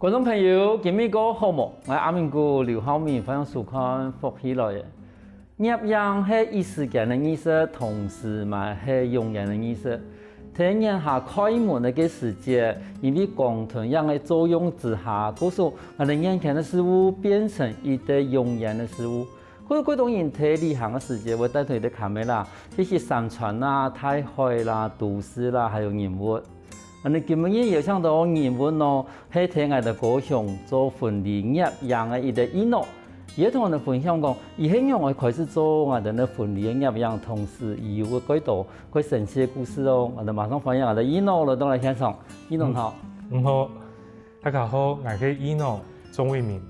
观众朋友，今日个好冇？我阿明哥刘浩明分享收看福起来嘅。摄影係異世界嘅意思，同時嘛係用人嘅意思。體驗下開門嘅世界，因為光同樣嘅作用之下，嗰時我哋眼前嘅事物變成一個用人嘅事物。嗰種人體旅行嘅世界，會帶佢哋卡梅拉，這些山川啦、大海啦、都市啦，還有人物。你今日有想到人物咯，係聽我哋高雄做婚禮攝影嘅一個藝術，也同我哋分享講，以後我開始做我哋嘅婚禮嘅攝影，同時有個幾多佢神奇嘅故事哦，我哋馬上歡迎我哋藝術來到嚟現場，藝術好。好，大家好，我係藝術鍾偉明。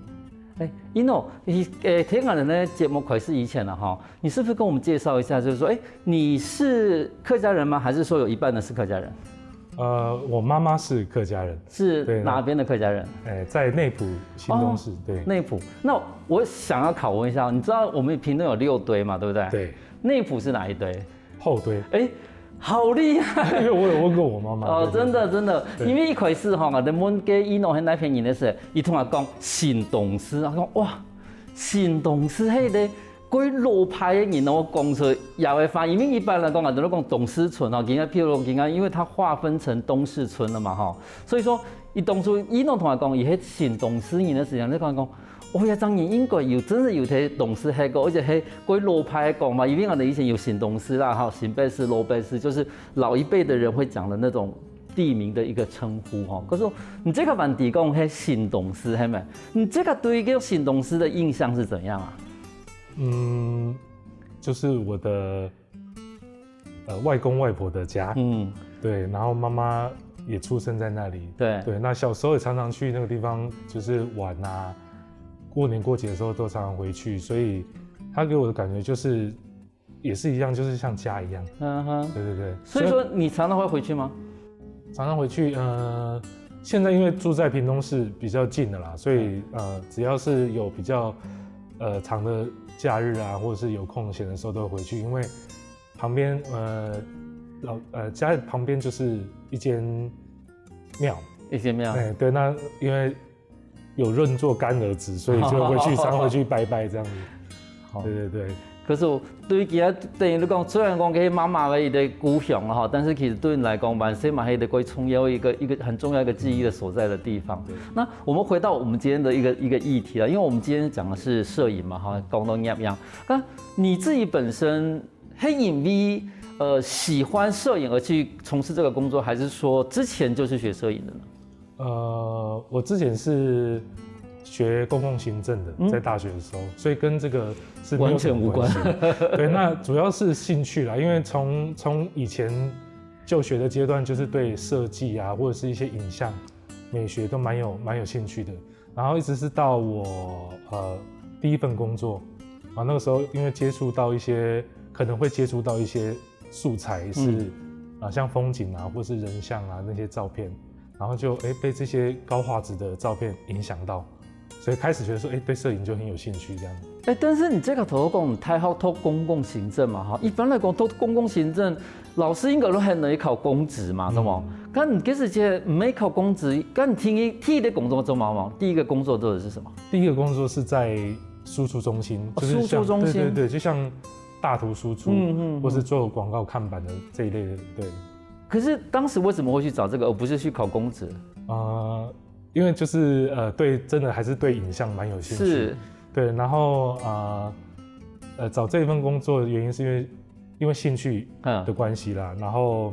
藝術，聽我哋嘅節目開始以前了哈，你是不是跟我們介紹一下，就是說，你是客家人嗎？還是說有一半的是客家人？我媽媽是客家人，是哪邊的客家人？在內埔新東市，對。內埔。那我想要拷問一下，你知道我們屏東有6堆嘛，對不對？對。內埔是哪一堆？後堆。好厲害！因為我有問過我媽媽。哦，真的，因為一開始哈，我哋問嘅藝術喺那邊人嘅時候，伊同我講新東市，我講哇，新東市係咧。嗰老派嘅人我講出也會發，因為一般來講我哋都講東勢村吼，譬如因為它劃分成東勢村了嘛吼，所以說伊當初伊攏同我講，伊係新東勢人嘅時候，你講哦呀，當然應該有真係有睇東勢係個，而且係嗰老派講嘛，因為我哋以前有新東勢啦，哈，新北市、老北市，就是老一輩的人會講的那種地名的一個稱呼哈。可是你這個問題講係新東勢係咪？你這個對這個新東勢的印象是怎樣啊？就是我的外公外婆的家，對，然後媽媽也出生在那裡，對，那小時候也常常去那個地方，就是玩啊，過年過節的時候都常常回去，所以他給我的感覺就是也是一樣，就是像家一樣，對。所以說你常常會回去嗎？常常回去，現在因為住在屏東市比較近的啦，所以只要是有比較長的假日啊，或者是有空閒的時候都會回去，因為旁邊家旁邊就是一間廟，對，那因為有認作乾兒子，所以就回去常回去拜拜這樣子。對。可是對其他等於你講，雖然講佢媽媽嘅一個故鄉啦哈，但是其實對你來講，萬歲嘛係一個重要一個很重要一個記憶的所在的地方。那我們回到我們今天的一個議題啦，因為我們今天講的是攝影嘛哈，講到攝影。那你自己本身係因為喜歡攝影而去從事這個工作，還是說之前就是學攝影的呢？我之前是學公共行政的，在大學的時候，所以跟這個是沒有什麼關係。完全無關。對，那主要是興趣啦，因為從以前就學的階段，就是對設計啊，或者是一些影像美學都蠻有興趣的。然後一直是到我第一份工作啊，那個時候因為可能會接觸到一些素材是像風景啊，或是人像啊那些照片，然後就被這些高畫質的照片影響到。所以開始覺得說，對攝影就很有興趣這樣。但是你這個頭講太好讀公共行政嘛，哈，一般來講讀公共行政，老師應該都係能考公職嘛，是嗎？咁你其實沒考公職，咁你第一個工作做嘛？第一個工作做的是什麼？第一個工作是在輸出中心，就是輸出中心，對，就像大圖輸出，或是做廣告看板的這一類的，對。可是當時為什麼會去找這個，而不是去考公職？因為就是對，真的還是對影像蠻有興趣，是，對，然後找這一份工作的原因是因為興趣的關係啦，然後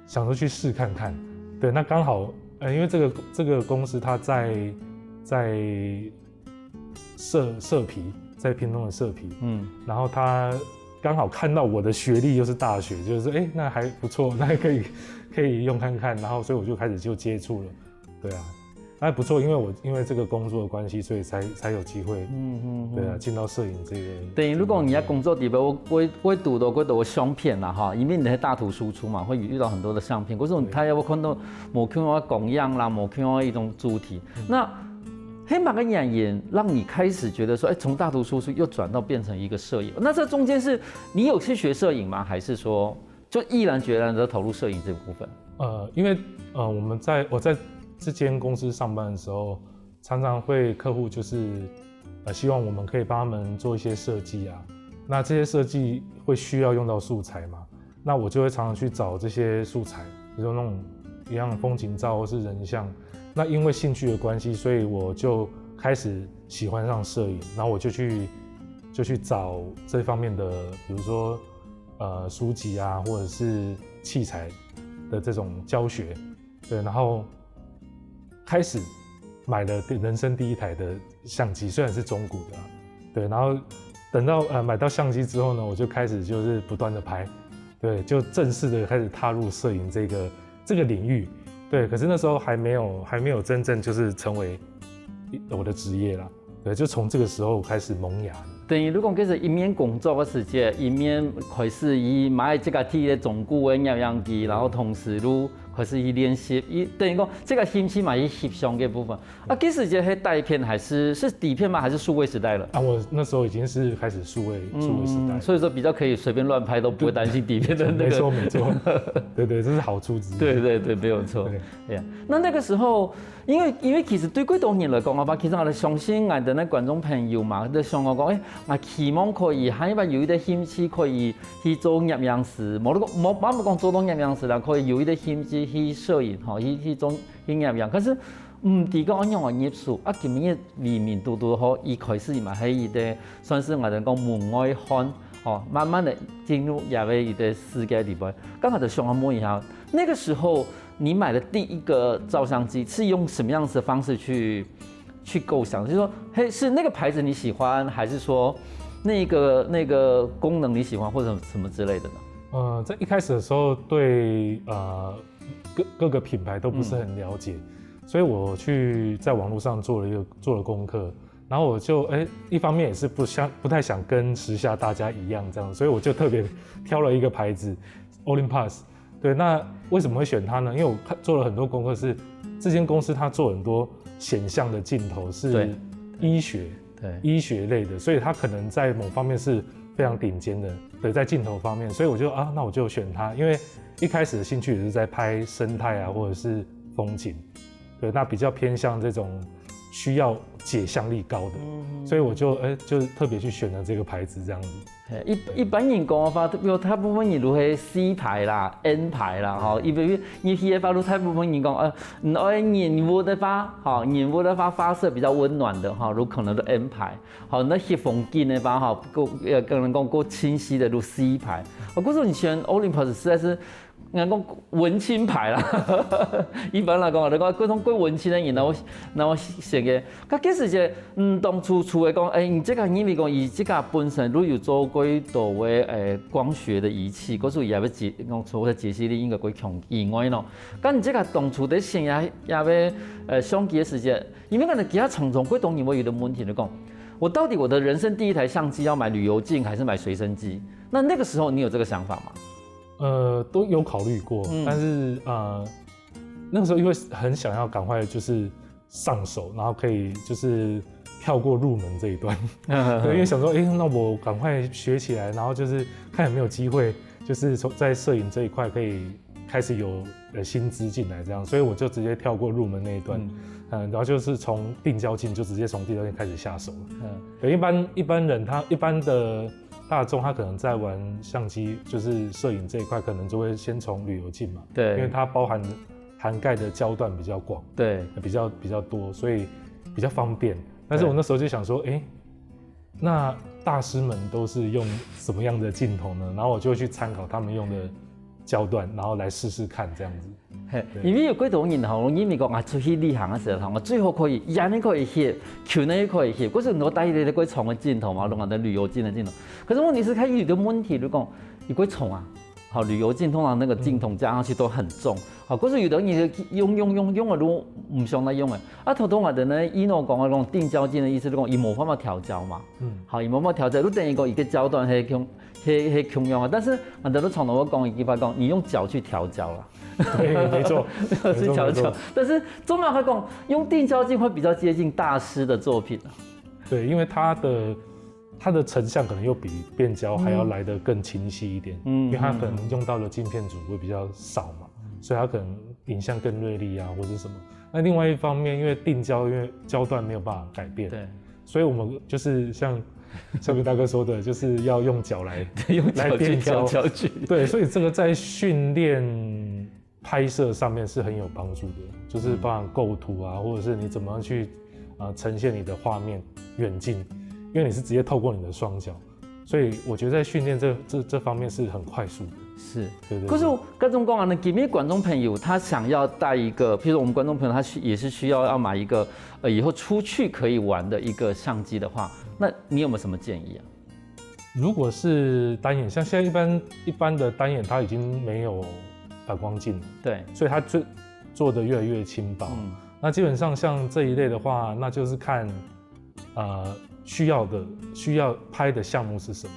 想說去試看看，對，那剛好因為這個公司它在社皮，在屏東的社皮，然後他剛好看到我的學歷又是大學，就是那還不錯，那還可以用看看，然後所以我就開始就接觸了，對啊。還不錯，因為這個工作的關係，所以才有機會，對啊，進到攝影這個。等於如果你在工作裡邊，會讀到相片啦哈，因為你係大圖輸出嘛，會遇到很多的相片。可是他有看到某看到供樣啦，某看到一種主題。那黑馬跟演員讓你開始覺得說，從大圖輸出又轉到變成一個攝影。那這中間是你有去學攝影嗎？還是說就毅然決然的投入攝影這個部分？因為我在這間公司上班的時候，常常会客户就是希望我们可以帮他们做一些设计啊，那这些设计会需要用到素材嘛，那我就会常常去找这些素材，比如说那种一样风景照或是人像。那因为兴趣的关系，所以我就开始喜欢上摄影，然后我就去找这方面的，比如说书籍啊，或者是器材的这种教学，对，然后开始买了人生第一台的相机，虽然是中古的，对，然后等到买到相机之后呢，我就开始就是不断的拍，对，就正式的开始踏入摄影这个领域。对，可是那时候还没有真正就是成为我的职业啦，对，就从这个时候开始萌芽。等于如果其实一面工作的时间，一面开始买这个体的中古的摄像机，然后同时开始练习，等于讲这个兴趣嘛，翕相的部分。啊，其实这是带片还是底片吗？还是数位时代了？啊，我那时候已经是开始数位时代，所以说比较可以随便乱拍，都不会担心底片的那个。没错，对，这是好处之一。对，没有错。对呀，那个时候，因为其实对几多年来讲啊，其实我哋相信我的那观众朋友嘛，都想我讲，我期望可以，还有一点兴趣可以去做摄影师，冇讲做到摄影师啦，可以有一点兴趣去摄影，去做摄影。可是唔知講按樣嘅業數，今年移民多好，一開始嘛係一個算是我哋講門外漢，慢慢的進入亞威一個世界裏邊。剛好就想要問一下，那個時候你買的第一個照相機是用什麼樣子的方式去構想？就是說，嘿，是那個牌子你喜歡，還是說那個功能你喜歡，或者什麼之類的呢？在一開始的時候對各個品牌都不是很了解。所以我去在網絡上做了功課，然後我就一方面也是不太想跟時下大家一樣這樣，所以我就特別挑了一個牌子 Olympus。對，那為什麼會選它呢？因為我做了很多功課，是這間公司它做很多顯像的鏡頭是醫學類的，所以它可能在某方面是非常頂尖的，對，在鏡頭方面，所以我就那我就選它，因為一開始的興趣也是在拍生態啊，或者是風景。对，那比较偏向这种需要解像力高的，所以我就特别去选了这个牌子这样子。一般人讲法，比如大部分人都係 C 牌啦、N 牌啦，哈，因為你去法律大部分人講，人物的話，人物的話發射比較溫暖的哈，如可能都 N 牌，好，那翕風景的話，哈，跟人講夠清晰的都 C 牌。我估計你選 Olympus 實在是。人講文青牌啦，一般來講，你講嗰種幾文青的人，然後寫嘅，佢其實就當初嘅講，你這個因為講，以這個本身都有做幾多嘅光學的儀器，嗰時也要講所謂的解析力應該幾強以外咯。咁你這個當初在選也要相機嘅時間，因為可能其他廠商幾多年會有的問題嚟講，我到底我的人生第一台相機要買旅遊鏡還是買隨身機？那個時候你有這個想法嗎？都有考慮過，但是那個時候因為很想要趕快就是上手，然後可以就是跳過入門這一段，對，因為想說，那我趕快學起來，然後就是看有沒有機會，就是在攝影這一塊可以開始有薪資進來這樣，所以我就直接跳過入門那一段，然後就是從定焦鏡就直接從定焦鏡開始下手了。對，一般人一般的大眾他可能在玩相機，就是攝影這一塊，可能就會先從旅遊鏡嘛，對，因為它涵蓋的焦段比較廣，對，比較多，所以比較方便。但是我那時候就想說，那大師們都是用什麼樣的鏡頭呢？然後我就會去參考他們用的焦段，然後來試試看這樣子。因為有幾多人吼，因為講出去旅行嘅時候，我最好可以人也可以翕，球呢也可以翕。嗰時我帶你哋幾重嘅鏡頭嘛，用我哋旅遊鏡嘅鏡頭。可是問題是，佢有個問題，就講有幾重啊？好，旅遊鏡通常那個鏡頭加上去都很重。好，嗰時有的人用我都唔想嚟用嘅。頭我哋呢，依我講嘅講定焦鏡嘅意思，就講伊冇辦法調焦嘛。好，伊冇辦法調焦，都等於講一個焦段係強用啊。但是我哋都從頭我講一句話講，你用腳去調焦啦。對，沒錯，去調焦。但是中馬佢講用定焦鏡會比較接近大師的作品。對，因為它的成像可能又比變焦還要來得更清晰一點，因為它可能用到的鏡片組會比較少嘛，所以它可能影像更銳利啊，或者什麼。那另外一方面，因为定焦，因为焦段没有办法改变，对，所以我们就是像小比大哥说的，就是要用脚来用脚去调焦距。对，所以这个在训练拍摄上面是很有帮助的，就是包含构图啊，或者是你怎么样去呈现你的画面远近，因为你是直接透过你的双脚，所以我觉得在训练这方面是很快速的。是，对。可是各种讲啊，那今天观众朋友他想要带一个，譬如我们观众朋友他也是需要买一个以后出去可以玩的一个相机的话，那你有没有什么建议啊？如果是单眼，像现在一般的单眼，它已经没有反光镜了，对，所以它做的越来越轻薄。那基本上像这一类的话，那就是看需要拍的项目是什么。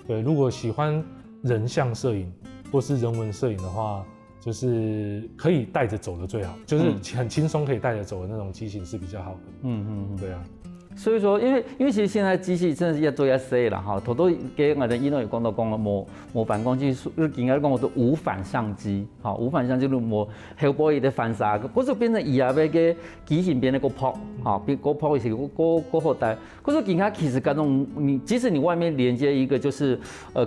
对，如果喜欢人像摄影或是人文摄影的话，就是可以带着走的最好，就是很轻松可以带着走的那种机型是比较好的。对啊。所以说，因为其实现在机器真的是越做越细啦，哈，头都给我的伊诺有讲到讲无反光机，应该讲我都无反相机，好，无反相机就无后波的反杀，嗰就变成以后要嘅机型变得个破，好，变个破是个好带，嗰就其实各种即使你外面连接一个就是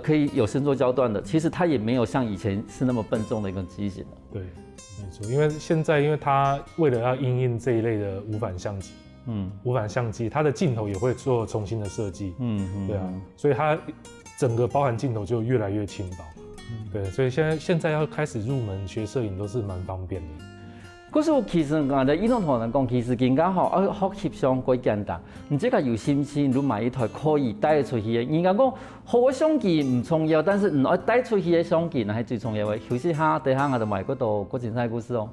可以有伸缩焦段的，其实它也没有像以前是那么笨重的一个机型了。对，没错，因为现在它为了要因应这一类的无反相机。无反相机，它的镜头也会做重新的设计，对啊，所以它整个包含镜头就越来越轻薄，对，所以现在要开始入门学摄影都是蛮方便的。可是其实我哋伊种同人讲，其实更加好，学习上quite简单。你这个有心情，你买一台可以带出去的。人家讲好嘅相機唔重要，但是唔愛帶出去嘅相機，那係最重要嘅。休息下，等下我就買嗰度嗰精彩故事哦。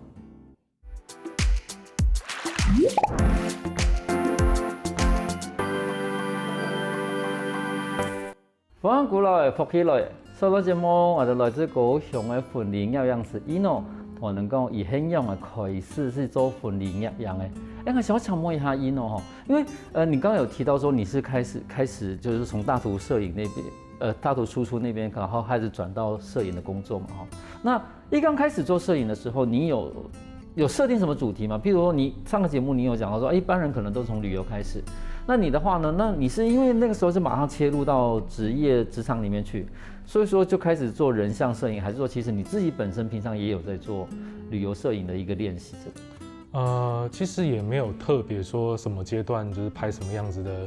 翻古來復起來，收到節目，我哋來自高雄嘅婚禮攝影師伊諾同人講，以很樣嘅開始是做婚禮攝影嘅。我想請問一下伊諾哈，因為你剛剛有提到說你是開始就是從大圖攝影那邊，大圖輸出那邊，然後開始轉到攝影的工作嘛哈。那一剛開始做攝影的時候，你有設定什麼主題嗎？譬如說你上個節目你有講到說，一般人可能都從旅遊開始。那你的話呢？那你是因為那個時候是馬上切入到職場裡面去，所以說就開始做人像攝影，還是說其實你自己本身平常也有在做旅遊攝影的一個練習？其實也沒有特別說什麼階段就是拍什麼樣子的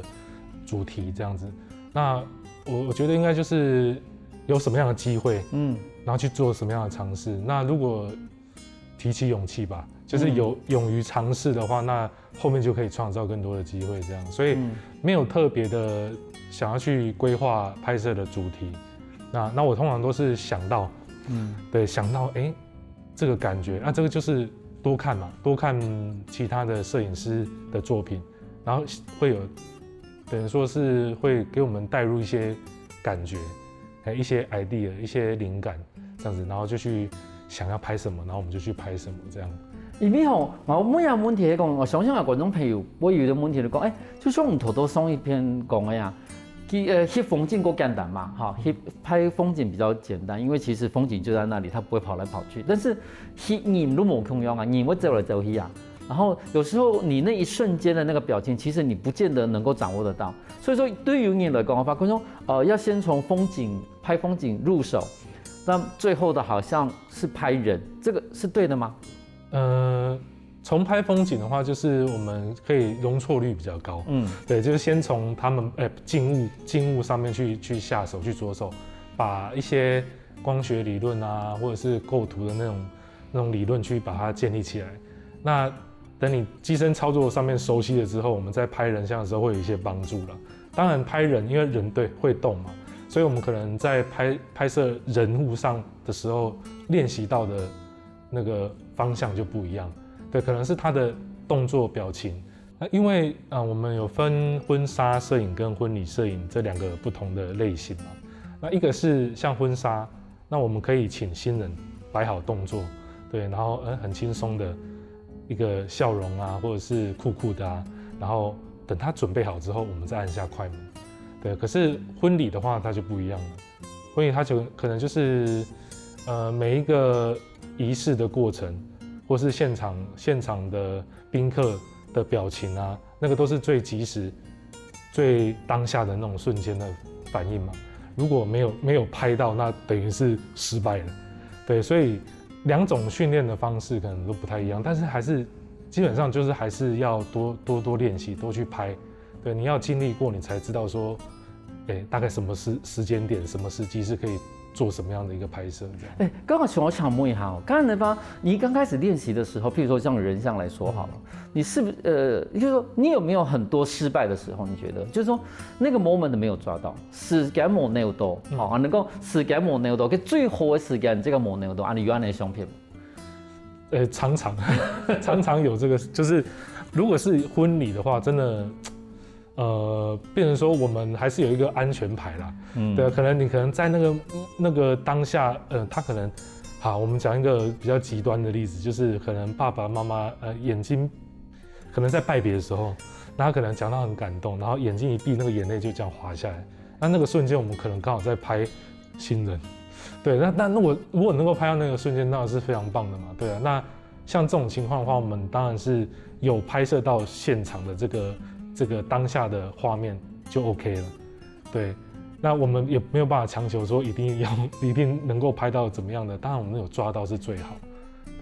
主題這樣子。那我覺得應該就是有什麼樣的機會，然後去做什麼樣的嘗試。那如果提起勇氣吧。就是勇於嘗試的話，那後面就可以創造更多的機會，這樣，所以沒有特別的想要去規劃拍攝的主題。那我通常都是想到，對，想到這個感覺，那這個就是多看嘛，多看其他的攝影師的作品，然後會有等於說是會給我們帶入一些感覺，一些 idea， 一些靈感，這樣子，然後就去想要拍什麼，然後我們就去拍什麼，這樣。因為吼，我每樣問題嚟講，我相信有觀眾朋友，我有啲問題嚟講，就像我們頭都上一篇講嘅呀，翕風景夠簡單嘛，哈，拍風景比較簡單，因為其實風景就在那裡，它不會跑來跑去。但是翕人都冇重要啊，人會走來走去啊。然後有時候你那一瞬間的那個表情，其實你不見得能夠掌握得到。所以說對於你來講，我發覺說，要先從拍風景入手，那最後的好像是拍人，這個是對的嗎？從拍風景的話，就是我們可以容錯率比較高。對，就是先從他們靜物上面去下手，去着手，把一些光學理論啊，或者是構圖的那種理論去把它建立起來。那等你機身操作上面熟悉了之後，我們在拍人像的時候會有一些幫助了。當然拍人，因為人對會動嘛，所以我們可能在拍攝人物上的時候練習到的那個方向就不一樣，對，可能是他的動作表情。那因為我們有分婚紗攝影跟婚禮攝影這兩個不同的類型嘛。那一個是像婚紗，那我們可以請新人擺好動作，對，然後很輕鬆的一個笑容啊，或者是酷酷的啊，然後等他準備好之後，我們再按下快門。對，可是婚禮的話，它就不一樣了。婚禮它就可能就是每一個儀式的過程，或是现场的宾客的表情啊，那个都是最及时、最当下的那种瞬间的反应嘛。如果没有拍到，那等于是失败了。对，所以2种训练的方式可能都不太一样，但是还是基本上就是还是要多练习，多去拍。对，你要经历过，你才知道说，大概什么时间点、什么时机是可以做什么样的一个拍摄这样。刚好我想问一下，刚才那方你刚开始练习的时候，譬如说像人像来说好了，你是不是就是说你有没有很多失败的时候？你觉得就是说那个 moment 没有抓到，時間冇拿到，好，能够時間冇拿到，佢最好的時間這個冇拿到，你有安尼相片嗎？常常有这个，就是如果是婚礼的话，真的。变成说我们还是有一个安全牌啦，对，可能在那个当下，他可能，好，我们讲一个比较极端的例子，就是可能爸爸妈妈眼睛，可能在拜别的时候，那他可能讲到很感动，然后眼睛一闭，那个眼泪就这样滑下来，那个瞬间我们可能刚好在拍新人，对，那我如果能够拍到那个瞬间，当然是非常棒的嘛，对啊，那像这种情况的话，我们当然是有拍摄到现场的这个当下的画面就 OK 了，对，那我们也没有办法强求说一定能够拍到怎么样的，当然我们有抓到是最好。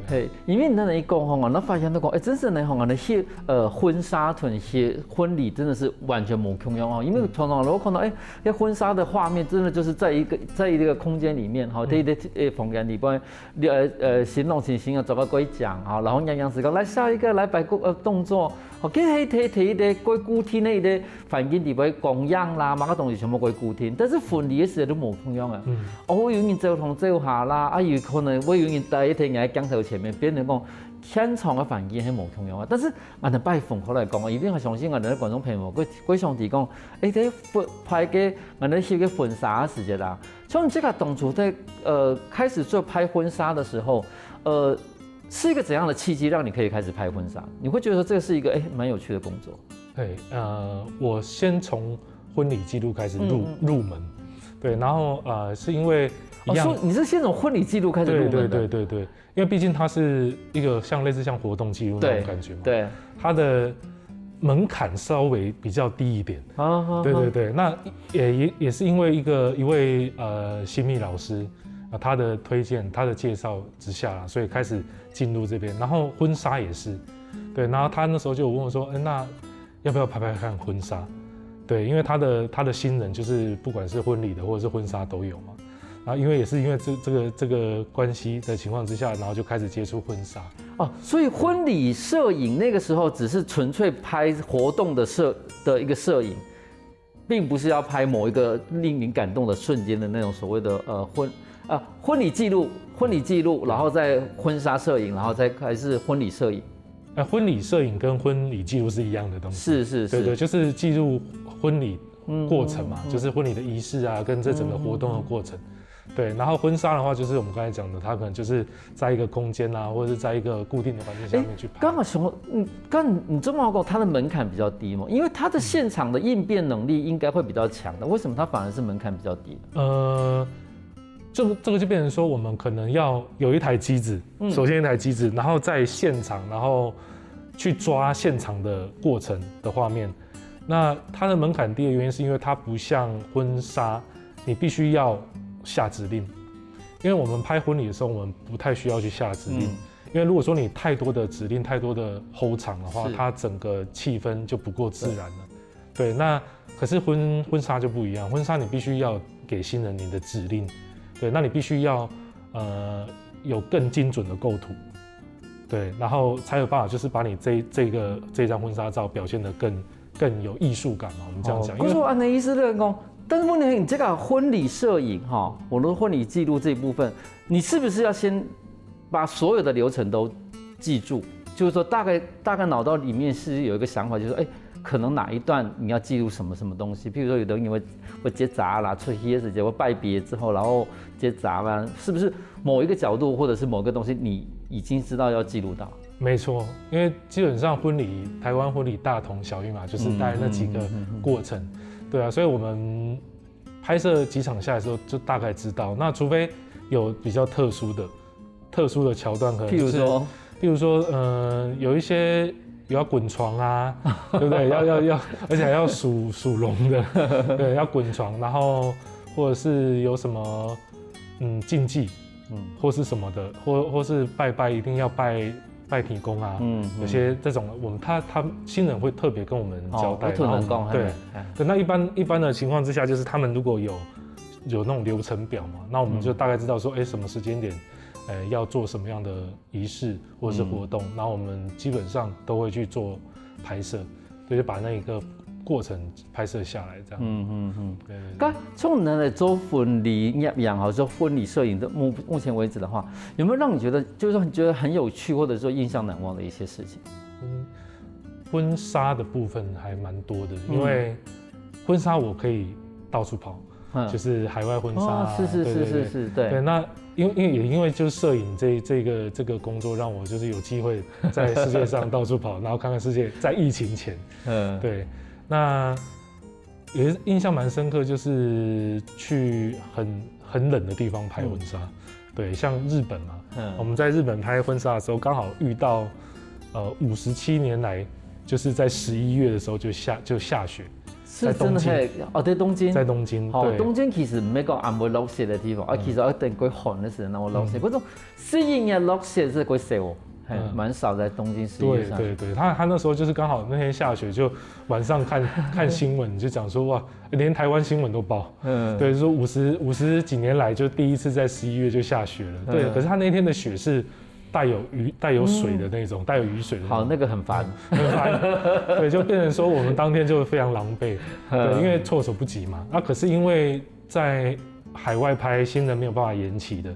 嘿，因为咱一讲吼，我发现到讲，真正的吼，那些婚纱团、些婚礼真的是完全没共用哦。因为常常我看到，那婚纱的画面真的就是在一个空间里面，哈，在一个房间里边，新郎新娘走到过讲，哈，然后样样是讲来下一个来摆动作，好，跟睇一个过古天的一个环境里边供养啦，嘛个东西全部过古天，但是婚礼的时候都没共用啊。我有人走同走下啦，有可能我有人第一天喺鏡頭前面，別人講現場嘅環境係冇共用啊。但是我哋拜鳳口來講，一定係相信我哋嘅觀眾朋友，佢上帝講，喺拍嘅我哋翕嘅婚紗時節啦，從這個當初在開始做拍婚紗的時候，是一個怎樣的契機，讓你可以開始拍婚紗？你會覺得說這個是一個蠻有趣的工作？對，我先從婚禮記錄開始入門，對，然後是因為一樣，你是先從婚禮記錄開始入門的？對，因為畢竟它是一個類似像活動記錄那種感覺嘛，對，它的門檻稍微比較低一點，對，那也是因為一位新秘老師。他的推荐、他的介紹之下，所以開始進入這邊。然後婚紗也是，對。然後他那時候就有問我說：“那要不要拍看婚紗？”對，因為他的新人就是不管是婚禮的或者是婚紗都有嘛。然後因為也是因為這個關係的情況之下，然後就開始接觸婚紗。哦，所以婚禮攝影那個時候只是純粹拍活動的一個攝影，並不是要拍某一個令你感動的瞬間的那種所謂的婚禮記錄，然後再婚紗攝影，然後再還是婚禮攝影。婚禮攝影跟婚禮記錄是一樣的東西。是，對，就是記錄婚禮過程嘛，就是婚禮的儀式啊，跟這整個活動的過程。對，然後婚紗的話，就是我們剛才講的，它可能就是在一個空間啊，或者是在一個固定的環境下面去拍。剛好你這麼講，它的門檻比較低嘛，因為它的現場的應變能力應該會比較強的，為什麼它反而是門檻比較低的？這個就變成說，我們可能要有一台機子，首先一台機子，然後在現場，然後去抓現場的過程的畫面。那它的門檻低的原因，是因為它不像婚紗，你必須要下指令。因為我們拍婚禮的時候，我們不太需要去下指令。因為如果說你太多的指令、太多的 hold 場的話，它整個氣氛就不夠自然了。對，那可是婚紗就不一樣，婚紗你必須要給新人你的指令。對，那你必須要有更精準的構圖，對，然後才有辦法，就是把你這張婚紗照表現得更有藝術感嘛。我們這樣講。不是說按的意思就是講，但是問題是你這個婚禮攝影哈，我的婚禮記錄這一部分，你是不是要先把所有的流程都記住？就是說大概腦袋裡面是有一個想法，就是說可能哪一段你要記錄什麼東西？譬如說有的人會結紮啦，出席的時間會拜別之後，然後結紮啦，是不是某一個角度或者是某個東西你已經知道要記錄到？沒錯，因為基本上台灣婚禮大同小異嘛，就是大概那幾個過程，對啊，所以我們拍攝幾場下來的時候就大概知道。那除非有比較特殊的橋段，可能就是譬譬如说，有一些有要滚床啊，对不对？要，而且还要属龙的，对，要滚床，然后或者是有什么禁忌，或是什么的，或是拜一定要拜天公啊，有些这种他新人会特别跟我们交代，对，那一般的情况之下，就是他们如果有那种流程表嘛，那我们就大概知道说，什么时间点，要做什么样的仪式或者是活动，然后我们基本上都会去做拍摄，就把那一个过程拍摄下来，这样。对。那从你来做婚礼摄影，或者说婚礼摄影的目前为止的话，有没有让你觉得，就是说你觉得很有趣，或者说印象难忘的一些事情？婚纱的部分还蛮多的，因为婚纱我可以到处跑。就是海外婚纱，是，对。那因为就是摄影这个工作，让我就是有机会在世界上到处跑，然后看看世界。在疫情前，对，那也印象蛮深刻，就是去很冷的地方拍婚纱，对，像日本嘛，我们在日本拍婚纱的时候，刚好遇到57年来，就是在11月的时候就下雪。是真的係在东京。在东京，对，東京其實唔係講唔會落雪嘅地方，其實一定佢寒嘅時候，然後落雪。嗰種10月落雪是佢少，蠻少在東京11月上。對，他那時候就是剛好那天下雪，就晚上看新聞就講說哇，連台灣新聞都報，對，說50幾年來就第一次在11月就下雪了，對，可是他那天的雪是帶有水的那種，帶有雨水的。好，那個很煩，對，就變成說我們當天就非常狼狽，對，因為措手不及嘛。可是因為在海外拍，新人沒有辦法延期的，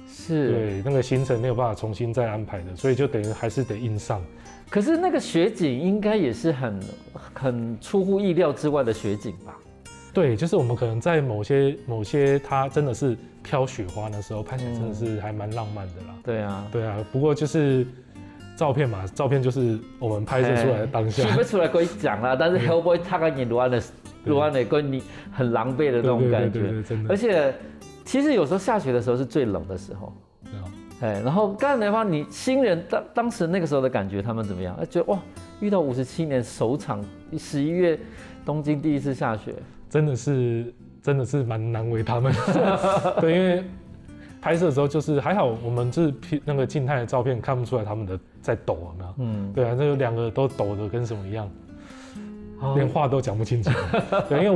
是，對，那個行程沒有辦法重新再安排的，所以就等於還是得硬上。可是那個雪景應該也是很出乎意料之外的雪景吧？对，就是我們可能在某些它真的是飄雪花的時候，拍起來真的是還蠻浪漫的啦。對啊，不過就是照片嘛，照片就是我們拍攝出來的當下。拍不出來可以講啦，但是會不會他跟你錄完的跟你很狼狽的那種感覺？對，真的。而且其實有時候下雪的時候是最冷的時候。對啊。然後剛才的話，你新人當時那個時候的感覺，他們怎麼樣？覺得哇，遇到57年首場11月東京第一次下雪。真的是蠻難為他們，對，因為拍攝的時候就是還好，我們就是那個靜態的照片看不出來他們的在抖，有沒有？對啊，那兩個都抖得跟什麼一樣，連話都講不清楚。對，因為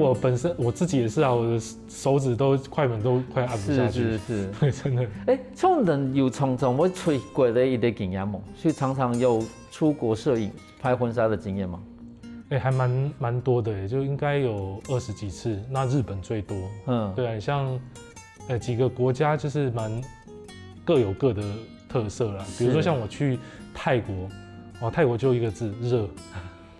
我自己也是啊，我的手指快門都快按不下去。是，對，真的。從人有常常會出國的一個經驗嗎？所以常常有出國攝影拍婚紗的經驗嗎？還蠻多的，就應該有20幾次，那日本最多。對啊，像幾個國家就是各有各的特色啦。比如說像我去泰國，泰國就一個字熱。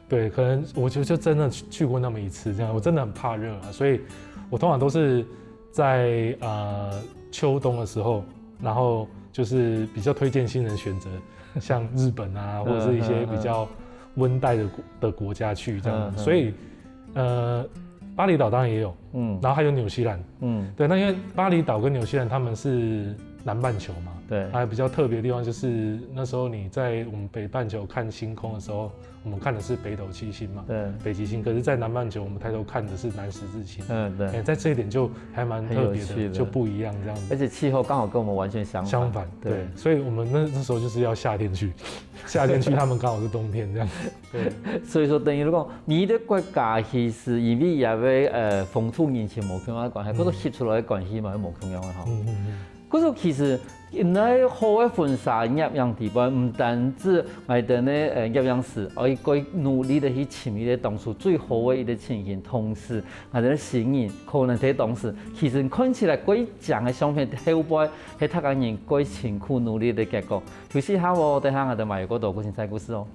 對，可能我就真的去過那麼一次，這樣我真的很怕熱啊，所以我通常都是在秋冬的時候，然後就是比較推薦新人選擇像日本啊，或者是一些比較溫帶的國家去這樣，所以巴厘島當然也有，然後還有紐西蘭，對，那因為巴厘島跟紐西蘭他們是南半球嘛，對，還有比較特別的地方就是那時候你在我們北半球看星空的時候，我們看的是北斗七星嘛，對，北極星，可是在南半球我們抬頭看的是南十字星，對，在這一點就還蠻特別的，就不一樣這樣子，而且氣候剛好跟我們完全相反，對，所以我們那時候就是要夏天去，他們剛好是冬天這樣，對，所以說等於如果你的國家其實因為也為風土人情無同樣的關係，嗰個翕出來的關係嘛，無同樣的哈。嗰個其實原來好嘅婚紗攝影地方，唔單止我哋咧攝影師，我佢努力地去尋一個當初最好嘅一個情形，同時我哋咧新人可能喺當時，其實看起來佢講嘅相片後背係他個人佢辛苦努力嘅結果。休息下喎，等下我哋賣嗰度嗰先細故事哦。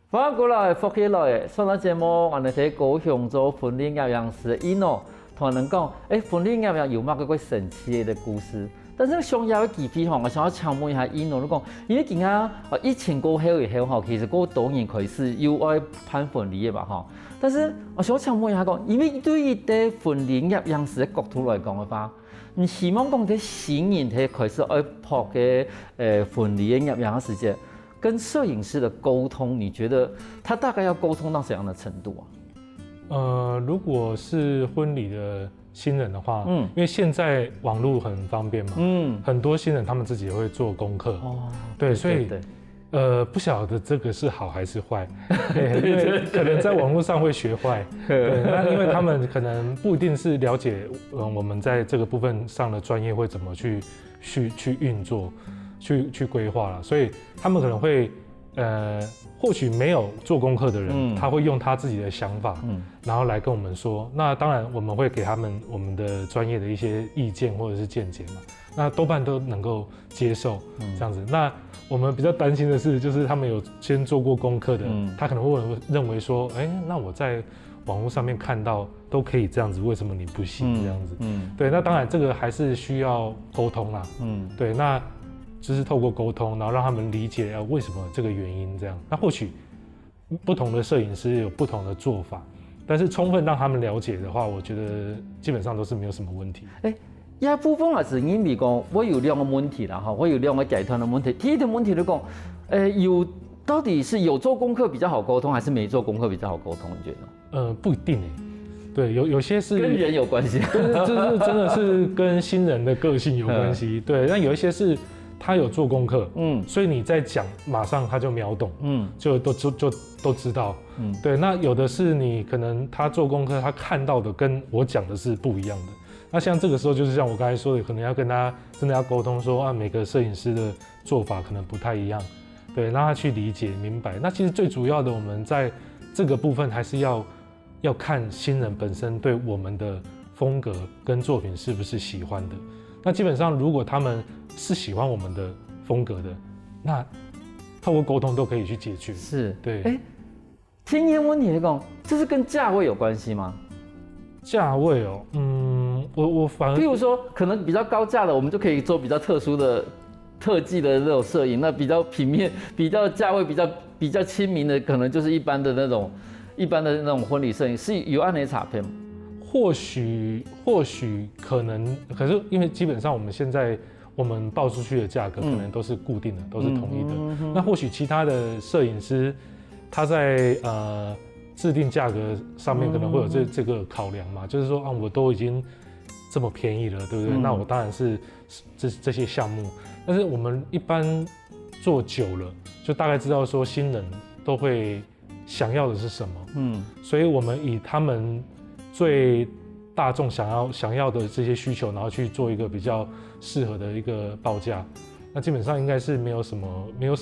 翻過來復起來，上個節目我哋喺高雄做婚禮攝影師，伊諾同人講，婚禮攝影有乜嗰個神奇嘅故事？但是上夜的机会吼，我想要请问一下伊诺，你讲，因为今仔疫情过后以后吼，其實嗰當然開始有愛辦婚禮嘅嘛吼。但是我想請問一下講，因為對於啲婚禮業樣式嘅角度來講嘅話，唔希望講啲新人佢開始愛拍嘅婚禮嘅業樣嘅時間，跟攝影師的溝通，你覺得他大概要溝通到怎樣的程度啊？如果是婚禮的新人的話，因為現在網絡很方便嘛，很多新人他們自己也會做功課，對，所以不曉得這個是好還是壞，因為可能在網絡上會學壞，對，那因為他們可能不一定是了解，我們在這個部分上的專業會怎麼去運作，去規劃了，所以他們可能會或許沒有做功課的人，他會用他自己的想法，然後來跟我們說。那當然我們會給他們我們的專業的一些意見或者是見解嘛。那多半都能夠接受這樣子。那我們比較擔心的是，就是他們有先做過功課的，他可能會認為說，那我在網絡上面看到都可以這樣子，為什麼你不行這樣子？對，那當然這個還是需要溝通啦。對，那就是透過溝通，然後讓他們理解為什麼這個原因這樣。那或許不同的攝影師有不同的做法，但是充分讓他們了解的話，我覺得基本上都是沒有什麼問題。一部分也是因為講我有兩個問題啦，我有兩個階段的問題。第一個問題就講，到底是有做功課比較好溝通，還是沒做功課比較好溝通？你覺得？不一定對，有些是跟人有關係，這是真的是跟新人的個性有關係。對，但有一些是他有做功課，所以你在講，馬上他就秒懂，就都知道，對。那有的是你可能他做功課，他看到的跟我講的是不一樣的。那像這個時候，就是像我剛才說的，可能要跟他真的要溝通說，每個攝影師的做法可能不太一樣，對，讓他去理解明白。那其實最主要的，我們在這個部分還是要看新人本身對我們的風格跟作品是不是喜歡的。那基本上，如果他們是喜歡我們的風格的，那透過溝通都可以去解決。是，對。經驗問題來講，這是跟價位有關係嗎？價位哦，我反而，譬如說，可能比較高價的，我們就可以做比較特殊的特技的那種攝影；那比較平面、比較價位比較親民的，可能就是一般的那種婚禮攝影，是有按的差別嗎？或許可能，可是因為基本上我們現在我們報出去的價格可能都是固定的，都是統一的。那或許其他的攝影師，他在制定價格上面可能會有這個考量嘛，就是說我都已經這麼便宜了，對不對？那我當然是這些項目，但是我們一般做久了，就大概知道說新人都會想要的是什麼，所以我們以他們最大眾想要的這些需求，然後去做一個比較適合的一個報價。那基本上應該是沒有什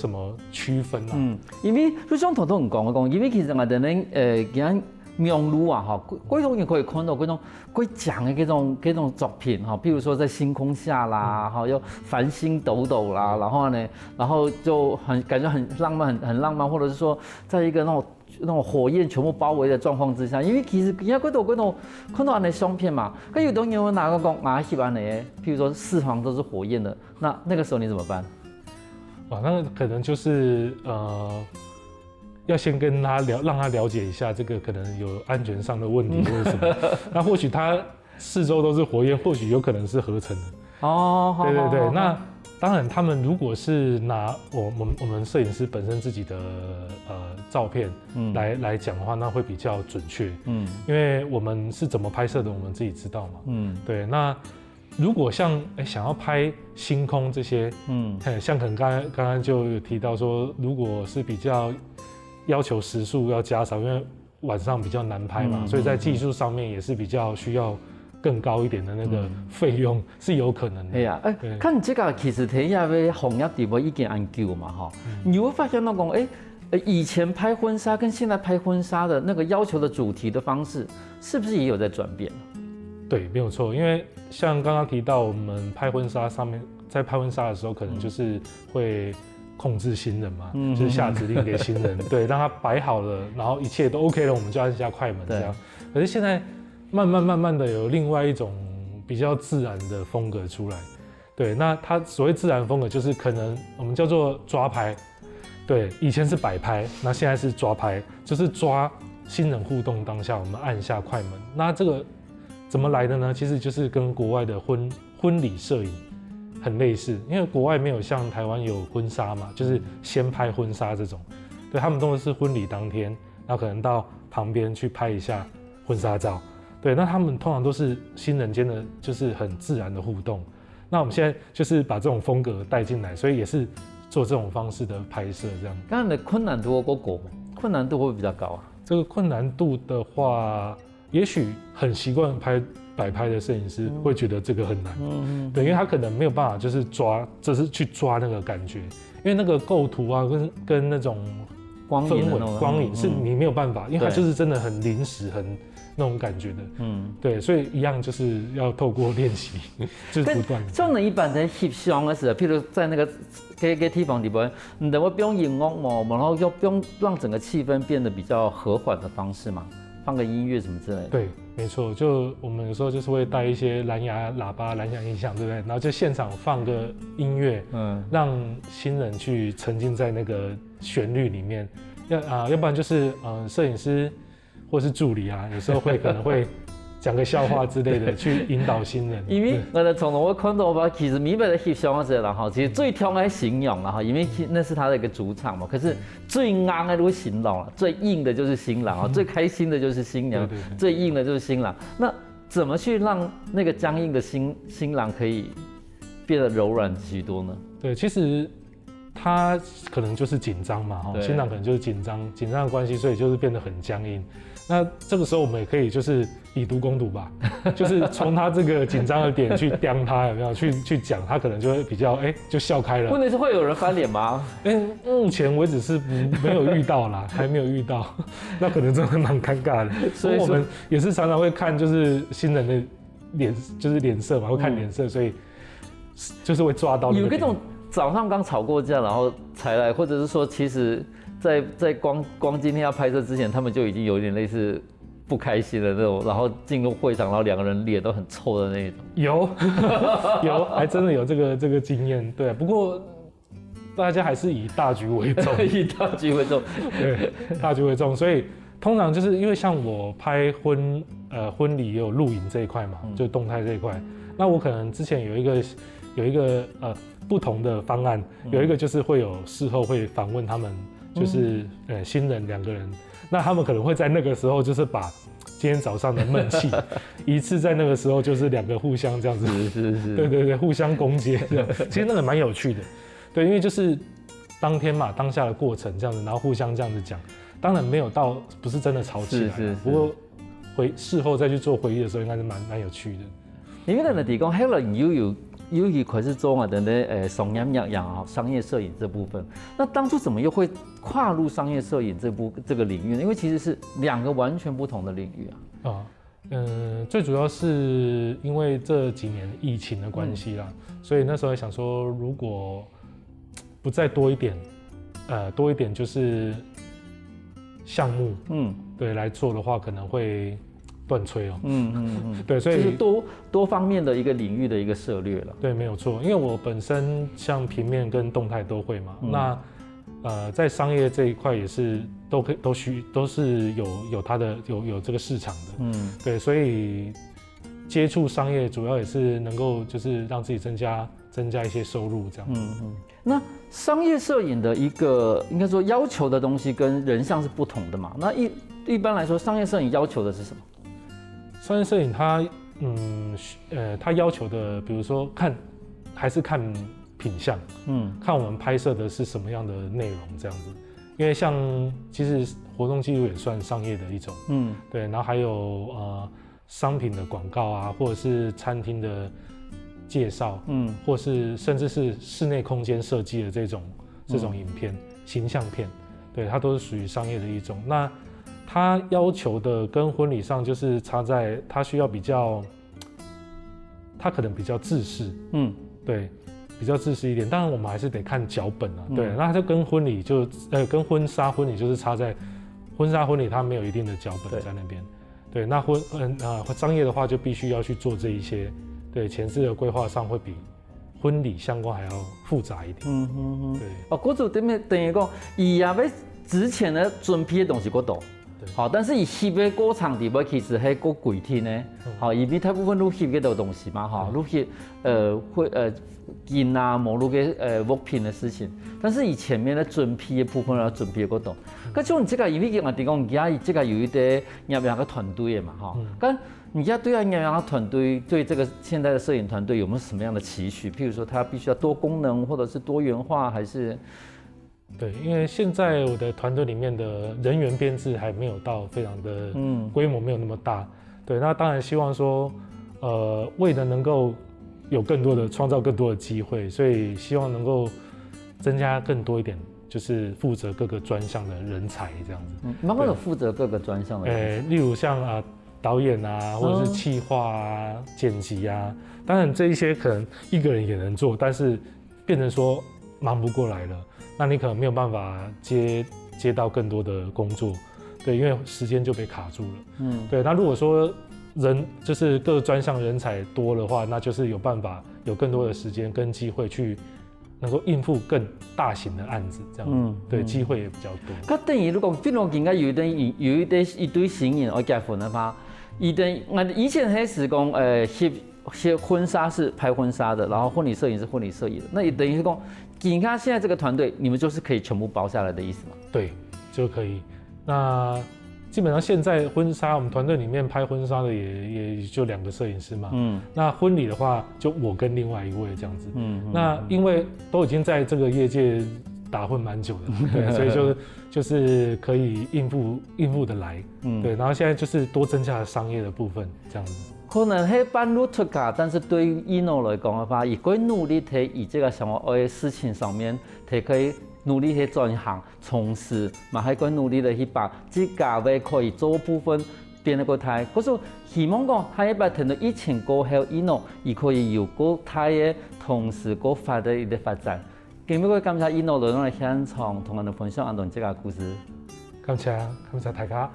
麼區分啦。因為就像頭先講，因為其實我哋咧講網絡啊，哈，各種也可以看到嗰種佢講嘅嗰種作品哈，譬如說在星空下啦，哈，有繁星抖抖啦，然後就感覺很浪漫，很浪漫，或者是說在一個那種火焰全部包圍的狀況之下，因為其實而家嗰度看到安尼相片嘛，咁有當然有哪個講亞喜歡嘅，譬如說四方都是火焰的，那個時候你怎麼辦？那可能就是要先跟他讓他了解一下，這個可能有安全上的問題或者什麼。那或許他四周都是火焰，或許有可能是合成的。對對對。那當然，他們如果是拿我們攝影師本身自己的照片來講的話，那會比較準確。因為我們是怎麼拍攝的，我們自己知道嘛。對。那如果像想要拍星空這些，像可能剛剛就有提到說，如果是比較要求時數要加少，因為晚上比較難拍嘛，所以在技術上面也是比較需要更高一點的那個費用，是有可能的。係啊，看這個其實睇下嘅行業點樣意見研究嘛，哈，你會發現到講，以前拍婚紗跟現在拍婚紗的那個要求的主題的方式，是不是也有在轉變？對，沒有錯，因為像剛剛提到，我們拍婚紗上面，在拍婚紗的時候，可能就是會控制新人嘛，就是下指令給新人，對，讓他擺好了，然後一切都 OK 了，我們就按下快門這樣。可是現在慢慢的有另外一種比較自然的風格出來，对，那它所谓自然风格就是可能我们叫做抓拍，对，以前是摆拍，那现在是抓拍，就是抓新人互动当下，我们按下快门。那这个怎么来的呢？其实就是跟国外的婚礼摄影很类似，因为国外没有像台湾有婚纱嘛，就是先拍婚纱这种，对他们都是婚礼当天，然后可能到旁边去拍一下婚纱照，对，那他们通常都是新人间的，就是很自然的互动。那我们现在就是把这种风格带进来，所以也是做这种方式的拍摄，这样。刚刚的困难度困难度会不会比较高啊？这个困难度的话，也许很习惯拍摆拍的摄影师会觉得这个很难，对，因为他可能没有办法就是就是去抓那个感觉，因为那个构图啊跟那种光影是你没有办法，因为它就是真的很临时很那种感觉的，对，所以一样就是要透过练习，就是不断。像你一般在翕相的时候，譬如在那个给地方里边，你等会不用荧光嘛，然后又不用让整个气氛变得比较和缓的方式嘛，放个音乐什么之类的。对，没错，就我们有时候就是会带一些蓝牙喇叭、蓝牙音响，对不对？然后就现场放个音乐，让新人去沉浸在那个旋律里面。要不然就是摄影师或是助理啊，有时候可能会讲个笑话之类的去引导新人。因为我从我看到吧，其实每摆在翕相的时候啦哈，其实最挑的形容啦哈，因为那是他的一个主场嘛。可是最硬的都是新郎了，最硬的就是新郎啊，最开心的就是新娘，最硬的就是新郎。那怎么去让那个僵硬的新郎可以变得柔软许多呢？对，其实他可能就是紧张嘛，新郎可能就是紧张的关系，所以就是变得很僵硬。那这个时候我们也可以就是以毒攻毒吧，就是从他这个紧张的点去刁他，有没有去讲，他可能就会比较就笑开了。问题是会有人翻脸吗？目前为止是没有遇到啦，还没有遇到，那可能真的蛮尴尬的。所以我们也是常常会看就是新人的脸色嘛，会看脸色，所以就是会抓到那个点。有这种早上刚吵过架，然后才来，或者是说其实。在光今天要拍摄之前，他们就已经有点类似不开心的那种，然后进入会场，然后两个人脸都很臭的那种。有，还真的有这个经验。对，不过大家还是以大局为重，以大局为重。对，大局为重。所以通常就是因为像我拍婚礼也有录影这一块嘛，就动态这一块。那我可能之前有一个不同的方案，有一个就是会有事后会访问他们。就是新人两个人，那他们可能会在那个时候就是把今天早上的闷气一次在那个时候就是两个互相这样子，是，对，互相攻讦这样，其实那个蛮有趣的，对，因为就是当天嘛当下的过程这样子，然后互相这样子讲，当然没有到不是真的吵起来，不过事后再去做回忆的时候，应该是蛮有趣的。因为人哋提講，後來尤其開始做我哋的商業攝影這部分。那當初怎麼又會跨入商業攝影這個領域呢？因為其實是兩個完全不同的領域啊。最主要是因為這幾年疫情的關係啦，所以那時候想說，如果不再多一點就是項目，對，來做的話，可能會斷炊哦，對，所以就是多方面的一個領域的一個涉獵了。對，沒有錯，因為我本身像平面跟動態都會嘛，那在商業這一塊也是都是有它的有這個市場的，對，所以接觸商業主要也是能夠就是讓自己增加一些收入這樣。那商業攝影的一個應該說要求的東西跟人像是不同的嘛？那一般來說，商業攝影要求的是什麼？商業攝影它要求的，比如說還是看品相，看我們拍攝的是什麼樣的內容這樣子。因為像其實活動記錄也算商業的一種，對，然後還有商品的廣告啊，或者是餐廳的介紹，或是甚至是室內空間設計的這種影片、形象片，對，它都是屬於商業的一種。那他要求的跟婚禮上就是差在他需要他可能比較制式，對，比較制式一點。當然我們還是得看腳本啊，對。那就跟婚禮跟婚紗婚禮就是差在婚紗婚禮它沒有一定的腳本在那邊，對。那商業的話就必須要去做這一些，對，前置的規劃上會比婚礼相关还要复杂一点。对。哦，嗰就等于讲，伊也要之前的准备的东西嗰度。好，但是伊翕的过程里边其实还够具体呢。好，伊比大部分都翕嗰度东西嘛，哈，都翕金啊、某路嘅物品的事情。但是以前面的准备的部分要准备嗰度。咁像你这个，因为我哋讲而家这个有一啲入样嘅团队嘛，哈。咁你家对入样嘅团队，对这个现在的摄影团队有没有什么样的期许？譬如说，它必须要多功能，或者是多元化，还是？对，因为现在我的团队里面的人员编制还没有到非常的规模没有那么大，对，那当然希望说，为了能够有更多的创造更多的机会，所以希望能够增加更多一点，就是负责各个专项的人才这样子。慢慢有负责各个专项的人才，例如像导演啊，或者是企划啊、剪辑啊，当然这一些可能一个人也能做，但是变成说忙不过来了。那你可能没有办法接到更多的工作，对，因为时间就被卡住了。对。那如果说人就是各专项人才多的话，那就是有办法有更多的时间跟机会去能够应付更大型的案子，这样对，机会也比较多。咁等於如果比如而家有一堆新人我結婚的話，我以前係是講拍婚紗是拍婚紗的，然後婚禮攝影是婚禮攝影的，那也等於是講。你看现在这个团队，你们就是可以全部包下来的意思吗？对，就可以。那基本上现在婚纱，我们团队里面拍婚纱的也就2个摄影师嘛。那婚礼的话，就我跟另外一位这样子。那因为都已经在这个业界打混蛮久的，对，所以就是可以应付的来。对，然后现在就是多增加了商业的部分，这样子。可能係半路出家，但是對於 Eno 來講嘅話，亦可以努力喺以這個什麼嘅事情上面，佢可以努力去轉行從事，嘛係可以努力地去把自家嘅可以做部分變得個態。嗰時希望講喺一擺聽到疫情過後 ，Eno 亦可以有個態嘅同時個發的一啲發展。今日我感謝 Eno 來到現場同我哋分享安頓這個故事。感謝大家。